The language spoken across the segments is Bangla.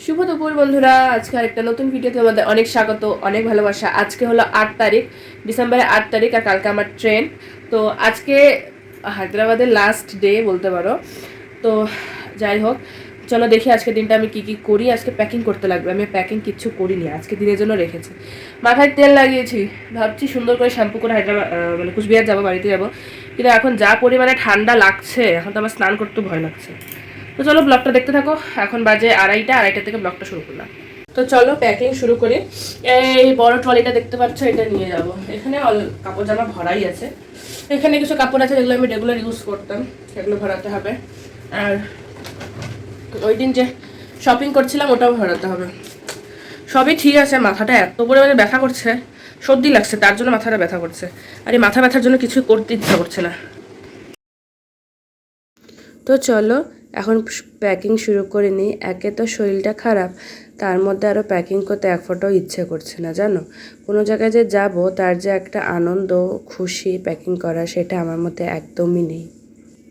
শুভ দুপুর বন্ধুরা, আজকে আরেকটা নতুন ভিডিওতে তোমাদের অনেক স্বাগত, অনেক ভালোবাসা। আজকে হলো 8 তারিখ, ডিসেম্বরের 8 তারিখ, আর কালকে আমার ট্রেন। তো আজকে হায়দ্রাবাদের লাস্ট ডে বলতে পারো। তো যাই হোক, চলো দেখি আজকে দিনটা আমি কি কি করি। আজকে প্যাকিং করতে লাগবে, আমি প্যাকিং কিচ্ছু করিনি, আজকে দিনের জন্য রেখেছি। মাথায় তেল লাগিয়েছি, ভাবছি সুন্দর করে শ্যাম্পু করে হায়দ্রাবাদ মানে কুচবিহার যাবো, বাড়িতে যাবো। কিন্তু এখন যা পরিমাণে ঠান্ডা লাগছে, এখন তো আমার স্নান করতে ভয় লাগছে। তো চলো ব্লগটা দেখতে থাকো। এখন বাজে আড়াইটা থেকে ব্লগটা শুরু করলাম। তো চলো প্যাকিং শুরু করি। এই বড় ট্রলিটা দেখতে পাচ্ছ, এটা নিয়ে যাব। এখানে কাপড় জামা ভরাই আছে। এখানে কিছু কাপড় আছে যেগুলো আমি রেগুলার ইউজ করতাম, সেগুলো ভরাতে হবে। আর ওই দিন যে শপিং করছিলাম ওটাও ভরাতে হবে। সবই ঠিক আছে, মাথাটা এত পরিমাণে ব্যথা করছে, সর্দি লাগছে, তার জন্য মাথাটা ব্যথা করছে। আর এই মাথা ব্যথার জন্য কিছু করতে ইচ্ছা করছে না। তো চলো এখন প্যাকিং শুরু করে নিই। একে তো শরীরটা খারাপ, তার মধ্যে আরও প্যাকিং করতে এক ফোঁটাও ইচ্ছে করছে না জানো। কোনো জায়গায় যে যাব, তার যে একটা আনন্দ খুশি প্যাকিং করা, সেটা আমার মধ্যে একদমই নেই।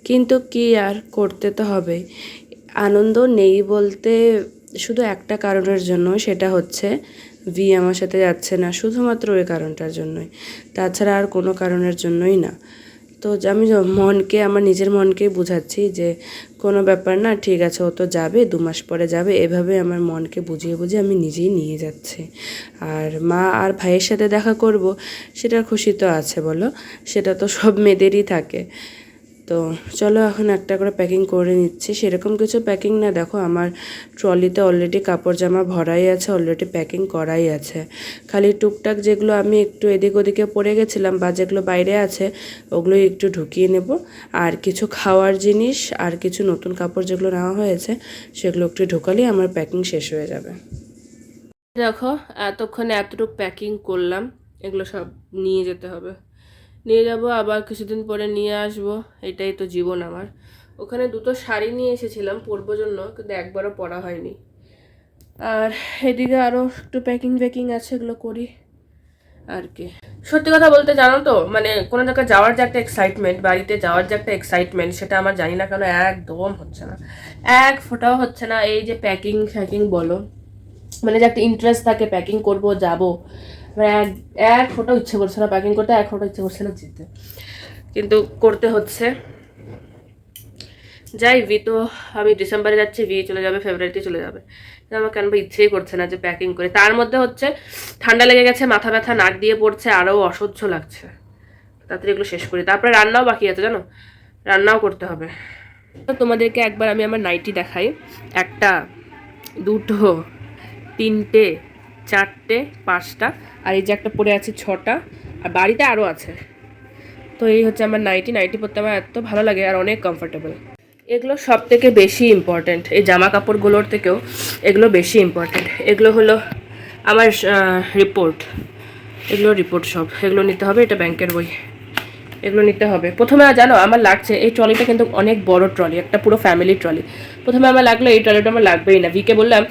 কিন্তু কি আর করতে তো হবে। আনন্দ নেই বলতে শুধু একটা কারণের জন্য, সেটা হচ্ছে ভি আমার সাথে যাচ্ছে না, শুধুমাত্র ওই কারণটার জন্যই। তাছাড়া আর কোনো কারণের জন্যই না। তো আমি আমার নিজের মনকেই বোঝাচ্ছি যে কোনো ব্যাপার না, ঠিক আছে, ও তো যাবে, 2 মাস পরে যাবে, এভাবে আমার মনকে বুঝিয়ে বুঝিয়ে আমি নিজেই নিয়ে যাচ্ছি। আর মা আর ভাইয়ের সাথে দেখা করব, সেটার খুশি তো আছে বলো, সেটা তো সব মেয়েদেরই থাকে। তো চলো এখন একটা করে প্যাকিং করে নিচ্ছি। সেরকম কিছু প্যাকিং না, দেখো আমার ট্রলিতে অলরেডি কাপড় জামা ভরাই আছে, অলরেডি প্যাকিং করাই আছে। খালি টুকটাক যেগুলো আমি একটু এদিক ওদিকে পড়ে গেছিলাম বা যেগুলো বাইরে আছে, ওগুলো একটু ঢুকিয়ে নেব। আর কিছু খাওয়ার জিনিস আর কিছু নতুন কাপড় যেগুলো নেওয়া হয়েছে, সেগুলো একটু ঢোকালেই আমার প্যাকিং শেষ হয়ে যাবে। দেখো এতক্ষণে এতটুকু প্যাকিং করলাম, এগুলো সব নিয়ে যেতে হবে, নিয়ে যাব, আবার কিছুদিন পরে নিয়ে আসব। এটাই তো জীবন আমার। ওখানে 2টো শাড়ি নিয়ে এসেছিলাম পরবো জন্য, কিন্তু একবারও পরা হয়নি। আর এদিকে আরও একটু প্যাকিং আছে, এগুলো করি আর কি। সত্যি কথা বলতে জানো তো, মানে কোনো জায়গায় যাওয়ার যে একটা এক্সাইটমেন্ট, বাড়িতে যাওয়ার যে একটা এক্সাইটমেন্ট, সেটা আমার জানি না কেন একদম হচ্ছে না, এক ফোঁটাও হচ্ছে না। এই যে প্যাকিং বলো, মানে যে একটা ইন্টারেস্ট থাকে প্যাকিং করব যাব, মানে এক ফোঁটাও ইচ্ছে করছে না প্যাকিং করতে, এক ফোঁটা ইচ্ছে করছে না যেতে, কিন্তু করতে হচ্ছে। যাই, ভি তো আমি ডিসেম্বরে যাচ্ছি, ভি চলে যাবে ফেব্রুয়ারিতে চলে যাবে। আমার কেন বা ইচ্ছেই করছে না যে প্যাকিং করে। তার মধ্যে হচ্ছে ঠান্ডা লেগে গেছে, মাথা ব্যথা, নাক দিয়ে পড়ছে, আরও অসহ্য লাগছে। তাড়াতাড়ি এগুলো শেষ করি, তারপরে রান্নাও বাকি আছে জানো, রান্নাও করতে হবে। তো তোমাদেরকে একবার আমি আমার নাইটি দেখাই। 1টা 2টো 3টে 4টে 5টা, আর এই যে একটা পরে আছে 6টা, আর বাড়িতে আরও আছে। তো এই হচ্ছে আমার নাইটি পরতে আমার এত ভালো লাগে, আর অনেক কমফোর্টেবল। এগুলো সব থেকে বেশি ইম্পর্ট্যান্ট, এই জামা কাপড়গুলোর থেকেও এগুলো বেশি ইম্পর্ট্যান্ট। এগুলো হলো আমার রিপোর্ট, এগুলো রিপোর্ট সব, এগুলো নিতে হবে। এটা ব্যাংকের বই, এগুলো নিতে হবে। প্রথমে জানো আমার লাগছে, এই ট্রলিটা কিন্তু অনেক বড় ট্রলি, একটা পুরো ফ্যামিলি ট্রলি। প্রথমে আমার লাগলো এই ট্রলিটা আমার লাগবেই না, ভিকে বললাম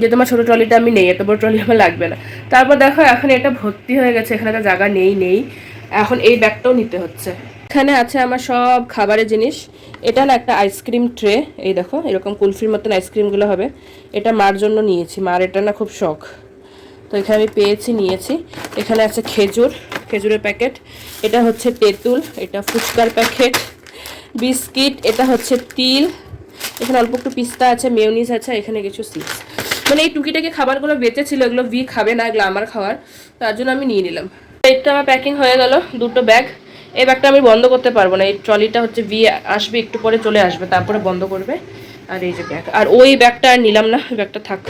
যে তোমার ছোটো ট্রলিটা আমি নেই, এত বড় ট্রলি আমার লাগবে না। তারপর দেখো এখন এটা ভর্তি হয়ে গেছে, এখানে একটা জায়গা নেই। এখন এই ব্যাগটাও নিতে হচ্ছে। এখানে আছে আমার সব খাবারের জিনিস। এটা না একটা আইসক্রিম ট্রে, এই দেখো এরকম কুলফির মতন আইসক্রিমগুলো হবে। এটা মার জন্য নিয়েছি, মার এটা না খুব শখ, তো এখানে আমি নিয়েছি। এখানে আছে খেজুরের প্যাকেট, এটা হচ্ছে তেঁতুল, এটা ফুচকার প্যাকেট, বিস্কিট, এটা হচ্ছে তিল, এখানে অল্প একটু পিস্তা আছে, মেয়োনিজ আছে, এখানে কিছু চিপস। মানে এই টুকিটাকি খাবারগুলো বেঁচেছিল, এগুলো ভি খাবে না, এগুলো আমার খাওয়ার, তার জন্য আমি নিয়ে নিলাম। এইটা আমার প্যাকিং হয়ে গেল, 2টো ব্যাগ। এই ব্যাগটা আমি বন্ধ করতে পারবো না, এই ট্রলিটা হচ্ছে ভি আসবে একটু পরে চলে আসবে, তারপরে বন্ধ করবে। আর এই যে ব্যাগ, আর ওই ব্যাগটা আর নিলাম না, ওই ব্যাগটা থাক।